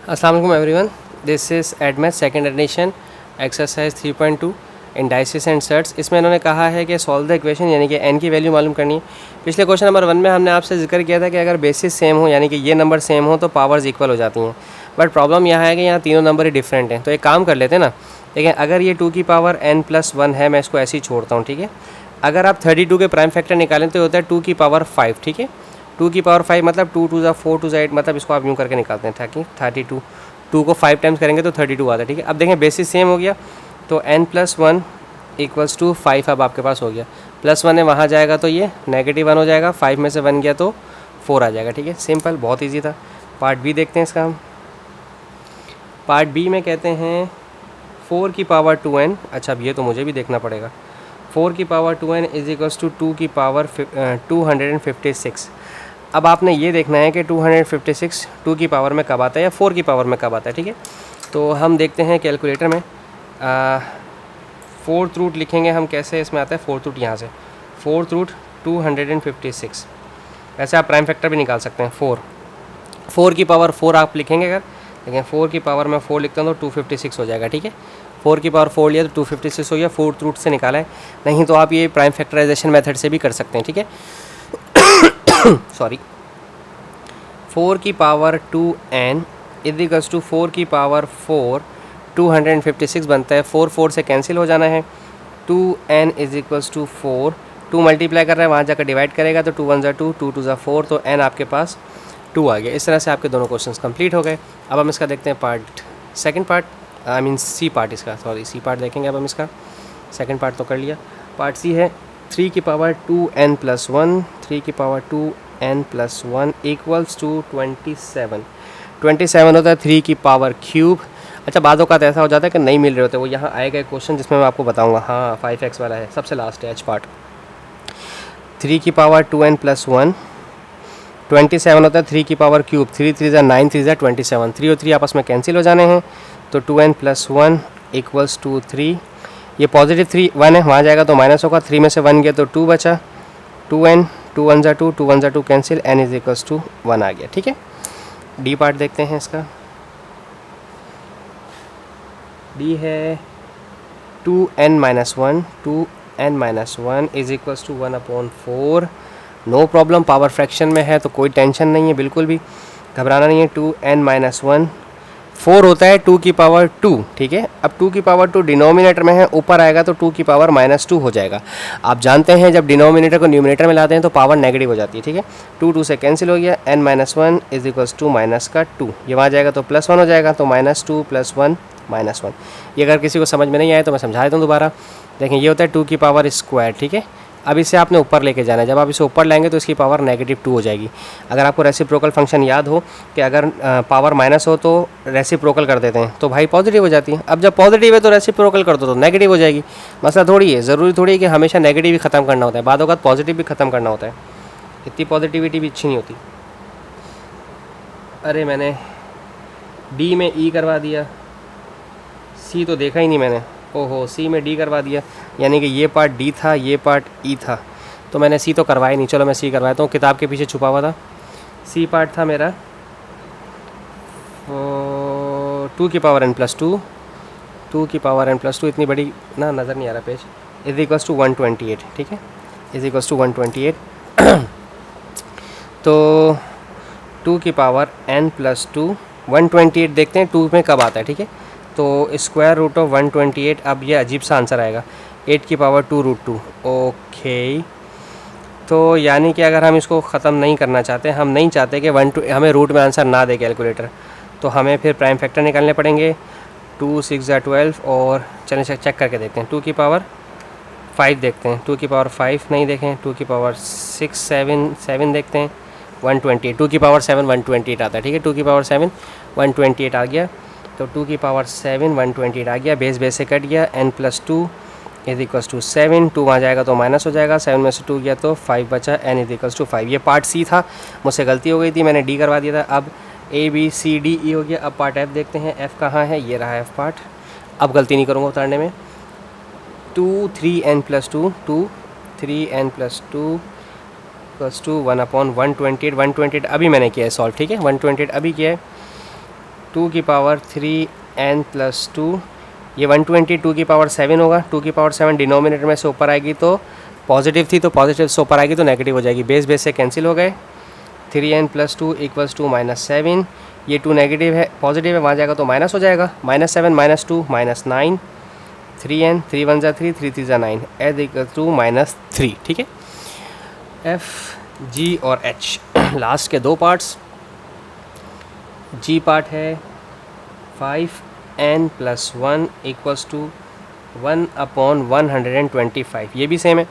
अस्सलाम वालेकुम everyone, this is add math second edition exercise 3.2 indices and surds. इसमें इन्होंने कहा है कि सॉल्व द इक्वेशन यानी कि n की वैल्यू मालूम करनी है। पिछले क्वेश्चन नंबर 1 में हमने आपसे जिक्र किया था कि अगर बेसिस सेम हो यानी कि ये नंबर सेम हो तो पावर्स इक्वल हो जाती हैं, बट प्रॉब्लम यहाँ है कि यहाँ तीनों नंबर ही डिफरेंट हैं। तो एक काम कर लेते हैं ना, देखिए अगर ये 2 की पावर n+1 है, मैं इसको ऐसे ही छोड़ता हूँ, ठीक है। अगर आप 32 के प्राइम फैक्टर निकालें तो होता है 2 की पावर 5, ठीक है। 2 की पावर 5 मतलब 2 2 4 2 8, मतलब इसको आप यूँ करके निकालते हैं ताकि 32, 2 को 5 टाइम्स करेंगे तो 32 आता है, ठीक है। अब देखें बेसिस सेम हो गया तो n+1 इक्वल्स टू 5 अब आपके पास हो गया। +1 है वहाँ जाएगा तो ये -1 हो जाएगा, 5 में से 1 गया तो 4 आ जाएगा, ठीक है। सिंपल, बहुत ईजी था। पार्ट बी देखते हैं इसका हम। पार्ट बी में कहते हैं 4 की पावर 2n, अच्छा अब ये तो मुझे भी देखना पड़ेगा। 4 की power 2n is equals to 2 की पावर 256। अब आपने ये देखना है कि 256 2 की पावर में कब आता है या 4 की पावर में कब आता है, ठीक है। तो हम देखते हैं कैलकुलेटर में फोर्थ रूट लिखेंगे हम, कैसे इसमें आता है फोर्थ रूट, यहाँ से फोर्थ रूट 256। वैसे आप प्राइम फैक्टर भी निकाल सकते हैं। 4 की पावर 4 आप लिखेंगे अगर, लेकिन 4 की पावर में 4 लिखता हूँ तो 256 हो जाएगा, ठीक है। 4 की पावर 4 लिया तो 256 हो गया, फोर्थ रूट से निकाला है। नहीं तो आप ये प्राइम फैक्टराइजेशन मेथड से भी कर सकते हैं, ठीक है। सॉरी, 4 की power 2n is equals to 4 की पावर 4 256 बनता है। 4 4 से कैंसिल हो जाना है। 2n is equals to 4, 2 multiply कर रहा है, वहाँ जाकर डिवाइड करेगा तो 2 1 ज़ा 2, 2 2 ज़ा 4, तो n आपके पास 2 आ गया। इस तरह से आपके दोनों क्वेश्चंस कंप्लीट हो गए। अब हम इसका देखते हैं part, second part, I mean C part इसका, सॉरी सी पार्ट देखेंगे अब हम इसका। सेकंड पार्ट तो कर लिया। पार्ट सी है 3 की पावर 2n+1, 3 की पावर 2n+1 इक्वल्स टू 27। 27 होता है 3 की पावर क्यूब। अच्छा, बातों का तो ऐसा हो जाता है कि नहीं मिल रहे होते, वो यहाँ आएगा एक क्वेश्चन जिसमें मैं आपको बताऊंगा। हाँ, 5x वाला है, सबसे लास्ट है एच पार्ट। 3 की पावर 2n+1, 27 होता है 3 की पावर क्यूब। 3 3 ज़ा 9, 3 ज़ा 27, 3 और 3 आपस में कैंसिल हो जाने हैं तो 2n+1 इक्वल्स टू 3। ये पॉजिटिव 3 1 है, वहाँ जाएगा तो माइनस होगा, 3 में से 1 गया तो 2 बचा। 2n, 2 1 ज़ा 2, 2 1 ज़ा 2 cancel, n is equals to 1 आ गया, ठीक है। डी पार्ट देखते हैं इसका। डी है 2n-1, 2n-1 is equals to 1/4। No problem, power fraction में है तो कोई टेंशन नहीं है, बिल्कुल भी घबराना नहीं है। 2n-1 4 होता है 2 की पावर 2, ठीक है। अब 2 की पावर 2 डिनोमिनेटर में है, ऊपर आएगा तो 2 की पावर -2 हो जाएगा। आप जानते हैं जब डिनोमिनेटर को न्यूमिनेटर में लाते हैं तो पावर नेगेटिव हो जाती है, ठीक है। 2 2 से कैंसिल हो गया, n-1 इज इक्वल्स टू -2। ये वहाँ जाएगा तो +1 हो जाएगा, तो -2 + 1 -1। ये अगर किसी को समझ में नहीं आए तो मैं समझा देता हूँ दोबारा। देखें, ये होता है 2 की पावर स्क्वायर, ठीक है। अब इसे आपने ऊपर लेके जाना है, जब आप इसे ऊपर लाएंगे तो इसकी पावर -2 हो जाएगी। अगर आपको रेसिप्रोकल फंक्शन याद हो कि अगर पावर माइनस हो तो रेसिप्रोकल कर देते हैं तो भाई पॉजिटिव हो जाती है। अब जब पॉजिटिव है तो रेसिप्रोकल कर दो तो नेगेटिव हो जाएगी। मसला थोड़ी है, ज़रूरी थोड़ी है कि हमेशा नेगेटिव ही ख़त्म करना होता है, बाद वक्त पॉजिटिव भी ख़त्म करना होता है। इतनी पॉजिटिविटी भी अच्छी नहीं होती। अरे मैंने डी में ई करवा दिया, सी तो देखा ही नहीं मैंने। ओहो, सी में डी करवा दिया, यानी कि ये पार्ट डी था, ये पार्ट ई था, तो मैंने सी तो करवाया नहीं। चलो मैं सी करवाता हूँ, किताब के पीछे छुपा हुआ था। सी पार्ट था मेरा 2 की पावर n+2, 2 की पावर n+2, इतनी बड़ी ना नज़र नहीं आ रहा पेज, इज इक्वल्स टू 128, ठीक है, इज इक्वल्स टू 128। तो 2 की पावर n+2 128 देखते हैं 2 में कब आता है, ठीक है। तो स्क्वायर रूट ऑफ 128, अब ये अजीब सा आंसर आएगा, 8 की पावर 2√2। ओके, तो यानी कि अगर हम इसको ख़त्म नहीं करना चाहते, हम नहीं चाहते कि हमें रूट में आंसर ना दे कैलकुलेटर, तो हमें फिर प्राइम फैक्टर निकालने पड़ेंगे। 2 6 ज़ा 12, और चलें चेक करके देखते हैं। 2 की पावर 5 देखते हैं, 2 की पावर 5 नहीं देखें, 2 की पावर 6 7 देखते हैं, 128, 2 की पावर 7 128 आता है, ठीक है। 2 की पावर 7 128 आ गया, तो 2 की पावर 7 128 आ गया, बेस से कट गया, n+2 इज इक्वल्स टू 7, 2 वहाँ जाएगा तो माइनस हो जाएगा, 7 में से 2 गया तो 5 बचा, n इज इक्वल्स टू 5। ये पार्ट सी था, मुझसे गलती हो गई थी, मैंने डी करवा दिया था। अब A B C D E हो गया। अब पार्ट एफ देखते हैं, एफ़ कहाँ है, ये रहा एफ पार्ट। अब गलती नहीं करूँगा उतारने में। 2 3n+2, 2 3n+2 +2 1/128, 128 अभी मैंने किया है सॉल्व, ठीक है, 128 अभी किया है। 2 की पावर 3n+2, ये 120 2 की पावर 7 होगा। 2 की पावर 7 डिनोमिनेटर में से ऊपर आएगी तो पॉजिटिव थी, तो पॉजिटिव से ऊपर आएगी तो नेगेटिव हो जाएगी। बेस बेस से कैंसिल हो गए। 3n+2 = -7, ये 2 नेगेटिव है, पॉजिटिव है, वहाँ जाएगा तो माइनस हो जाएगा। -7 -2 -9, 3n, 3 1 3, 3 3 9, -3, ठीक है। F, G और H लास्ट के दो पार्ट्स। G पार्ट है 5n+1 = 1/125, ये भी सेम है।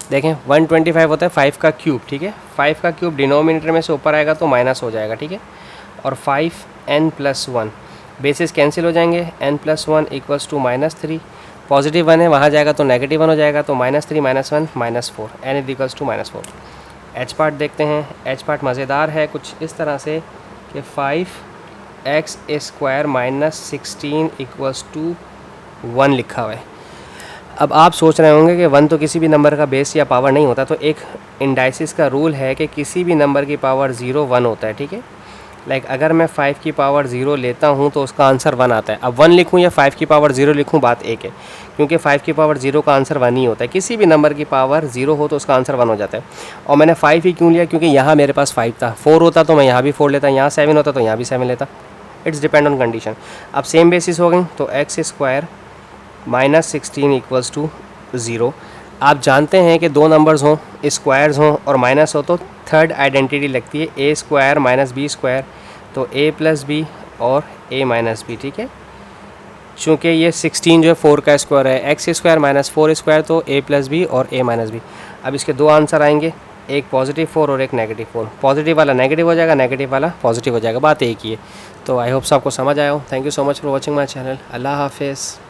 देखें 125 होता है 5 का क्यूब, ठीक है। 5 का क्यूब डिनोमिनेटर में से ऊपर आएगा तो माइनस हो जाएगा, ठीक है। और 5n+1 बेसिस कैंसिल हो जाएंगे। n+1 = -3, पॉजिटिव 1 है, वहाँ जाएगा तो नेगेटिव 1 हो जाएगा, तो -3 -1 -4, n = -4। H पार्ट देखते हैं। H पार्ट मज़ेदार है कुछ इस तरह से कि 5x² - 16 = 1 लिखा हुआ है। अब आप सोच रहे होंगे कि 1 तो किसी भी नंबर का बेस या पावर नहीं होता, तो एक इंडाइसिस का रूल है कि किसी भी नंबर की पावर 0 1 होता है, ठीक है। लाइक अगर मैं 5 की पावर 0 लेता हूँ तो उसका आंसर 1 आता है। अब 1 लिखूँ या 5 की पावर 0 लिखूँ, बात एक है, क्योंकि 5 की पावर 0 का आंसर 1 ही होता है। किसी भी नंबर की पावर 0 हो तो उसका आंसर 1 हो जाता है। और मैंने 5 ही क्यों लिया, क्योंकि यहाँ मेरे पास 5 था। 4 होता तो मैं यहाँ भी 4 लेता, यहाँ 7 होता तो यहाँ भी 7 लेता। It's depend on condition. अब सेम बेसिस हो गई, तो x² - 16 = 0। आप जानते हैं कि दो नंबर्स हों, स्क्वायर्स हों और माइनस हो तो थर्ड आइडेंटिटी लगती है, a² - b², तो a + b और a - b, ठीक है। चूँकि ये 16 जो है 4 का स्क्वायर है, x² - 4² तो a + b और a - b। अब इसके दो आंसर आएंगे, एक पॉजिटिव 4 और एक नेगेटिव 4। पॉजिटिव वाला नेगेटिव हो जाएगा, नेगेटिव वाला पॉजिटिव हो जाएगा, बात एक ही है। तो आई होप आपको समझ आया हो। Thank you so much for watching my channel. अल्लाह हाफिज़।